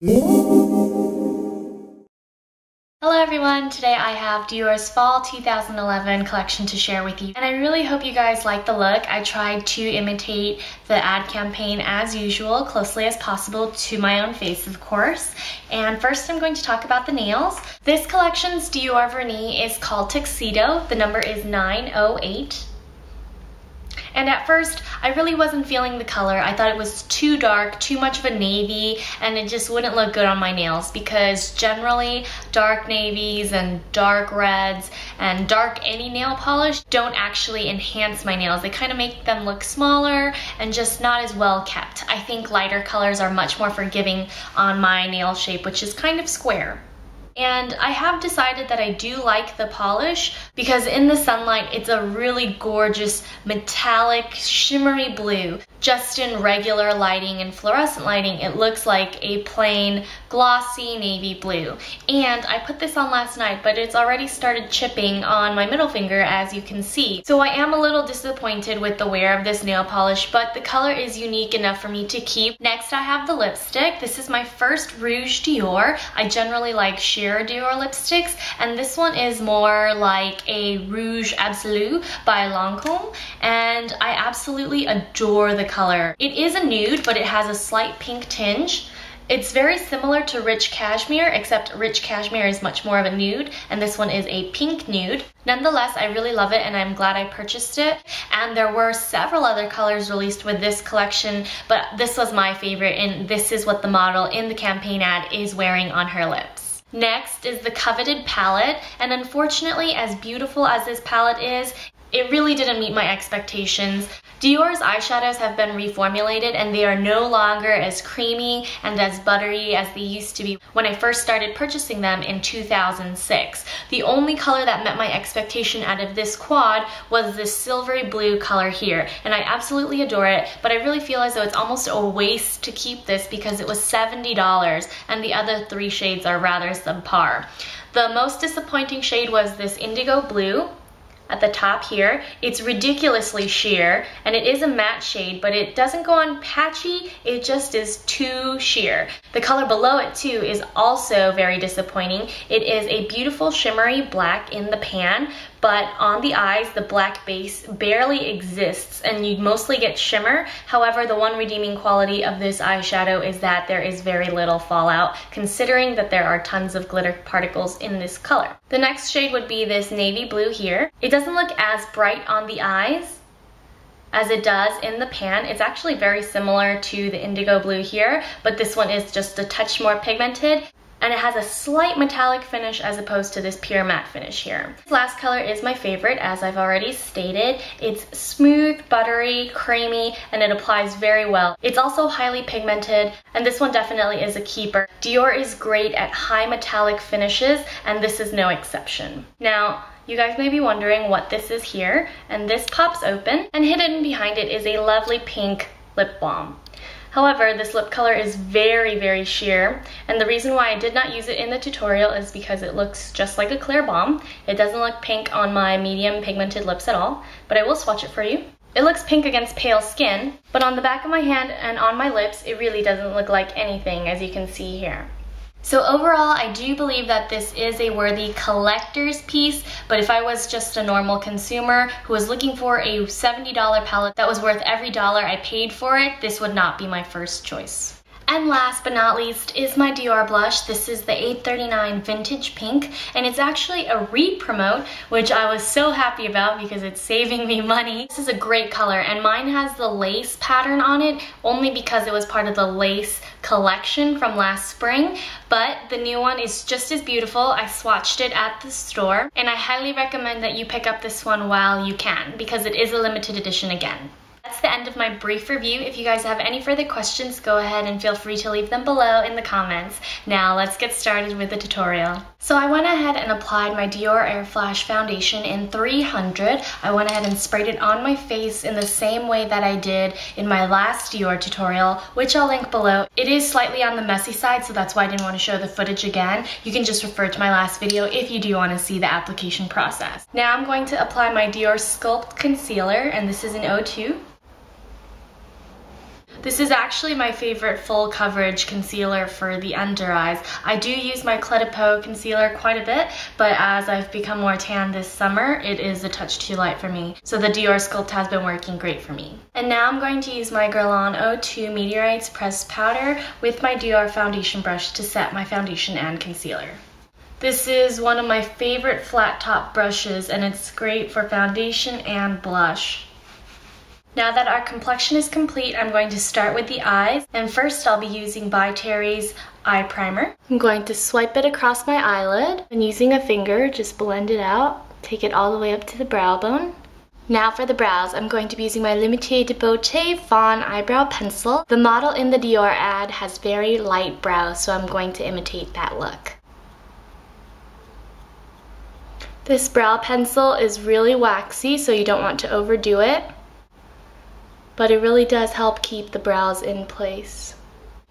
Hello everyone, today I have Dior's Fall 2011 collection to share with you, and I really hope you guys like the look. I tried to imitate the ad campaign as usual, closely as possible to my own face of course. And first I'm going to talk about the nails. This collection's Dior vernis is called Tuxedo. The number is 908. And at first, I really wasn't feeling the color. I thought it was too dark, too much of a navy, and it just wouldn't look good on my nails because generally dark navies and dark reds and dark any nail polish don't actually enhance my nails. They kind of make them look smaller and just not as well kept. I think lighter colors are much more forgiving on my nail shape, which is kind of square. And I have decided that I do like the polish because in the sunlight it's a really gorgeous metallic shimmery blue. Just in regular lighting and fluorescent lighting it looks like a plain glossy navy blue. And I put this on last night but it's already started chipping on my middle finger as you can see. So I am a little disappointed with the wear of this nail polish, but the color is unique enough for me to keep. Next I have the lipstick. This is my first Rouge Dior. I generally like sheer Dior lipsticks, and this one is more like a Rouge Absolu by Lancôme, and I absolutely adore the color. It is a nude, but it has a slight pink tinge. It's very similar to Rich Cashmere, except Rich Cashmere is much more of a nude, and this one is a pink nude. Nonetheless, I really love it, and I'm glad I purchased it. And there were several other colors released with this collection, but this was my favorite, and this is what the model in the campaign ad is wearing on her lips. Next is the Coveted Palette, and unfortunately, as beautiful as this palette is, it really didn't meet my expectations. Dior's eyeshadows have been reformulated and they are no longer as creamy and as buttery as they used to be when I first started purchasing them in 2006. The only color that met my expectation out of this quad was this silvery blue color here, and I absolutely adore it, but I really feel as though it's almost a waste to keep this because it was $70 and the other three shades are rather subpar. The most disappointing shade was this indigo blue at the top here. It's ridiculously sheer, and it is a matte shade, but it doesn't go on patchy, it just is too sheer. The color below it too is also very disappointing. It is a beautiful shimmery black in the pan, but on the eyes the black base barely exists and you mostly get shimmer. However, the one redeeming quality of this eyeshadow is that there is very little fallout, considering that there are tons of glitter particles in this color. The next shade would be this navy blue here. It doesn't look as bright on the eyes as it does in the pan. It's actually very similar to the indigo blue here, but this one is just a touch more pigmented. And it has a slight metallic finish as opposed to this pure matte finish here. This last color is my favorite, as I've already stated. It's smooth, buttery, creamy, and it applies very well. It's also highly pigmented, and this one definitely is a keeper. Dior is great at high metallic finishes, and this is no exception. Now, you guys may be wondering what this is here, and this pops open, and hidden behind it is a lovely pink lip balm. However, this lip color is very, very sheer, and the reason why I did not use it in the tutorial is because it looks just like a clear balm. It doesn't look pink on my medium pigmented lips at all, but I will swatch it for you. It looks pink against pale skin, but on the back of my hand and on my lips, it really doesn't look like anything, as you can see here. So overall, I do believe that this is a worthy collector's piece, but if I was just a normal consumer who was looking for a $70 palette that was worth every dollar I paid for it, this would not be my first choice. And last but not least is my Dior blush. This is the 839 Vintage Pink, and it's actually a re-promote, which I was so happy about because it's saving me money. This is a great color, and mine has the lace pattern on it only because it was part of the lace collection from last spring, but the new one is just as beautiful. I swatched it at the store, and I highly recommend that you pick up this one while you can because it is a limited edition again. That's the end of my brief review. If you guys have any further questions, go ahead and feel free to leave them below in the comments. Now let's get started with the tutorial. So I went ahead and applied my Dior Air Flash foundation in 300. I went ahead and sprayed it on my face in the same way that I did in my last Dior tutorial, which I'll link below. It is slightly on the messy side, so that's why I didn't want to show the footage again. You can just refer to my last video if you do want to see the application process. Now I'm going to apply my Dior Sculpt Concealer, and this is in 02. This is actually my favorite full coverage concealer for the under eyes. I do use my Clé de Peau concealer quite a bit, but as I've become more tan this summer, it is a touch too light for me. So the Dior Sculpt has been working great for me. And now I'm going to use my Guerlain O2 Meteorites Pressed Powder with my Dior foundation brush to set my foundation and concealer. This is one of my favorite flat top brushes, and it's great for foundation and blush. Now that our complexion is complete, I'm going to start with the eyes, and first I'll be using By Terry's eye primer. I'm going to swipe it across my eyelid, and using a finger, just blend it out, take it all the way up to the brow bone. Now for the brows, I'm going to be using my Limited de Beauté Fawn Eyebrow Pencil. The model in the Dior ad has very light brows, so I'm going to imitate that look. This brow pencil is really waxy, so you don't want to overdo it, but it really does help keep the brows in place.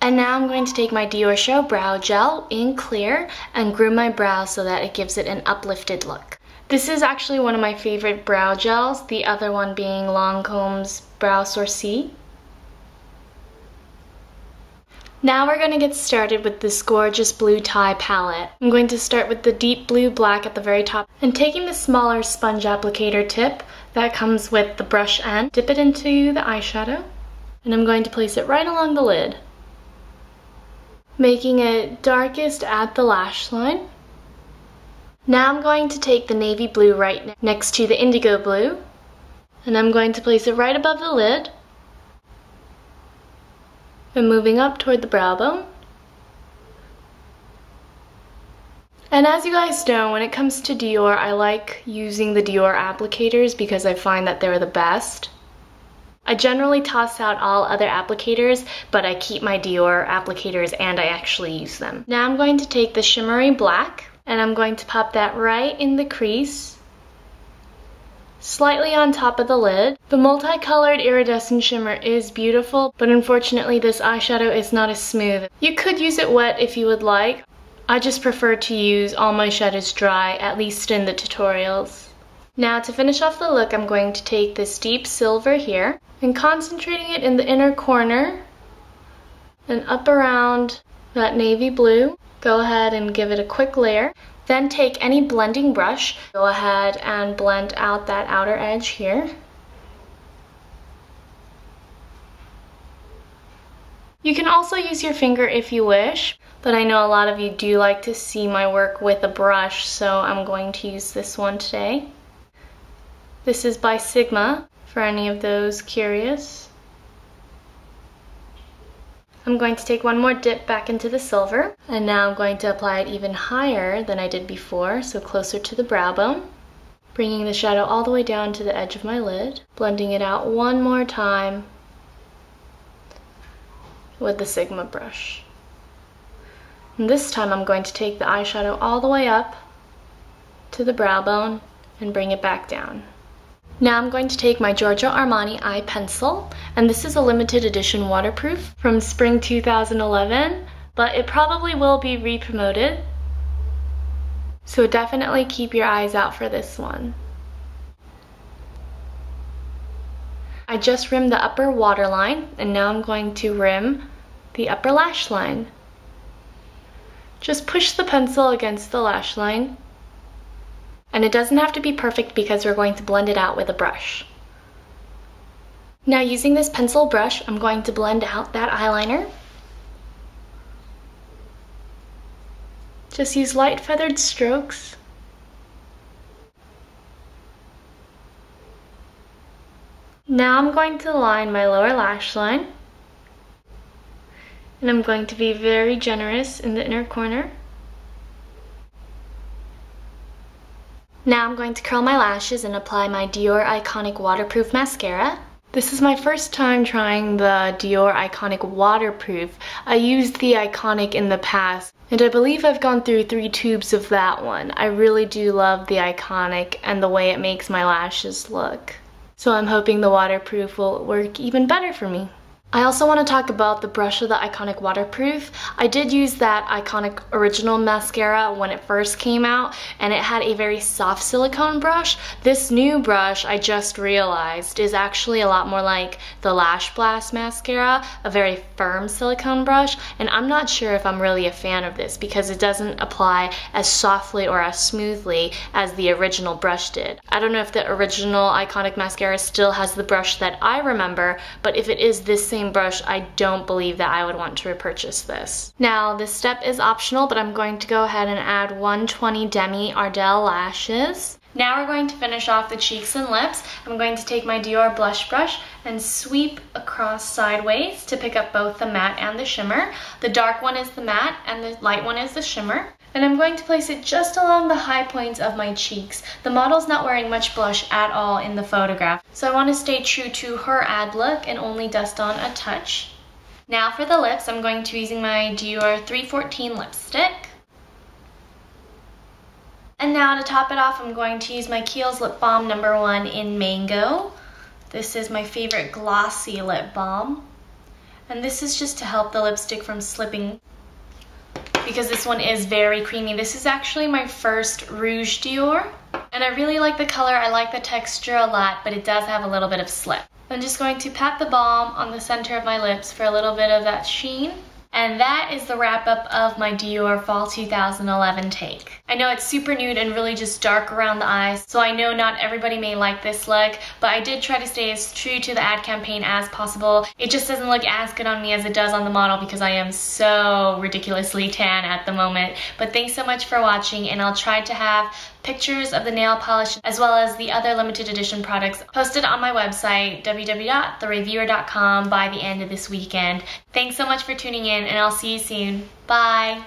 And now I'm going to take my Dior Show Brow Gel in clear and groom my brows so that it gives it an uplifted look. This is actually one of my favorite brow gels, the other one being Lancome's Brow Sourcil. Now we're going to get started with this gorgeous blue tie palette. I'm going to start with the deep blue black at the very top and taking the smaller sponge applicator tip that comes with the brush end, dip it into the eyeshadow, and I'm going to place it right along the lid, making it darkest at the lash line. Now I'm going to take the navy blue right next to the indigo blue, and I'm going to place it right above the lid, and moving up toward the brow bone. And as you guys know, when it comes to Dior, I like using the Dior applicators because I find that they're the best. I generally toss out all other applicators, but I keep my Dior applicators and I actually use them. Now I'm going to take the shimmery black and I'm going to pop that right in the crease, slightly on top of the lid. The multicolored iridescent shimmer is beautiful, but unfortunately this eyeshadow is not as smooth. You could use it wet if you would like. I just prefer to use all my shadows dry, at least in the tutorials. Now to finish off the look, I'm going to take this deep silver here and concentrating it in the inner corner and up around that navy blue. Go ahead and give it a quick layer. Then take any blending brush, go ahead and blend out that outer edge here. You can also use your finger if you wish, but I know a lot of you do like to see my work with a brush, so I'm going to use this one today. This is by Sigma, for any of those curious. I'm going to take one more dip back into the silver, and now I'm going to apply it even higher than I did before, so closer to the brow bone, bringing the shadow all the way down to the edge of my lid, blending it out one more time with the Sigma brush. And this time I'm going to take the eyeshadow all the way up to the brow bone and bring it back down. Now I'm going to take my Giorgio Armani eye pencil, and this is a limited edition waterproof from spring 2011, but it probably will be re-promoted, so definitely keep your eyes out for this one. I just rimmed the upper waterline, and now I'm going to rim the upper lash line. Just push the pencil against the lash line. And it doesn't have to be perfect because we're going to blend it out with a brush. Now using this pencil brush, I'm going to blend out that eyeliner. Just use light feathered strokes. Now I'm going to line my lower lash line. And I'm going to be very generous in the inner corner. Now I'm going to curl my lashes and apply my Dior Iconic Waterproof Mascara. This is my first time trying the Dior Iconic Waterproof. I used the Iconic in the past, and I believe I've gone through 3 tubes of that one. I really do love the Iconic and the way it makes my lashes look. So I'm hoping the waterproof will work even better for me. I also want to talk about the brush of the Iconic Waterproof. I did use that Iconic Original Mascara when it first came out, and it had a very soft silicone brush. This new brush, I just realized, is actually a lot more like the Lash Blast Mascara, a very firm silicone brush, and I'm not sure if I'm really a fan of this because it doesn't apply as softly or as smoothly as the original brush did. I don't know if the original Iconic Mascara still has the brush that I remember, but if it is this same brush, I don't believe that I would want to repurchase this. Now, this step is optional, but I'm going to go ahead and add 120 Demi Ardell lashes. Now we're going to finish off the cheeks and lips. I'm going to take my Dior blush brush and sweep across sideways to pick up both the matte and the shimmer. The dark one is the matte and the light one is the shimmer. And I'm going to place it just along the high points of my cheeks. The model's not wearing much blush at all in the photograph, so I want to stay true to her ad look and only dust on a touch. Now for the lips, I'm going to be using my Dior 314 lipstick. And now to top it off, I'm going to use my Kiehl's Lip Balm number 1 in Mango. This is my favorite glossy lip balm. And this is just to help the lipstick from slipping, because this one is very creamy. This is actually my first Rouge Dior, and I really like the color. I like the texture a lot, but it does have a little bit of slip. I'm just going to pat the balm on the center of my lips for a little bit of that sheen. And that is the wrap up of my Dior Fall 2011 take. I know it's super nude and really just dark around the eyes, so I know not everybody may like this look, but I did try to stay as true to the ad campaign as possible. It just doesn't look as good on me as it does on the model because I am so ridiculously tan at the moment. But thanks so much for watching, and I'll try to have pictures of the nail polish as well as the other limited edition products posted on my website, www.thereviewer.com, by the end of this weekend. Thanks so much for tuning in, and I'll see you soon. Bye!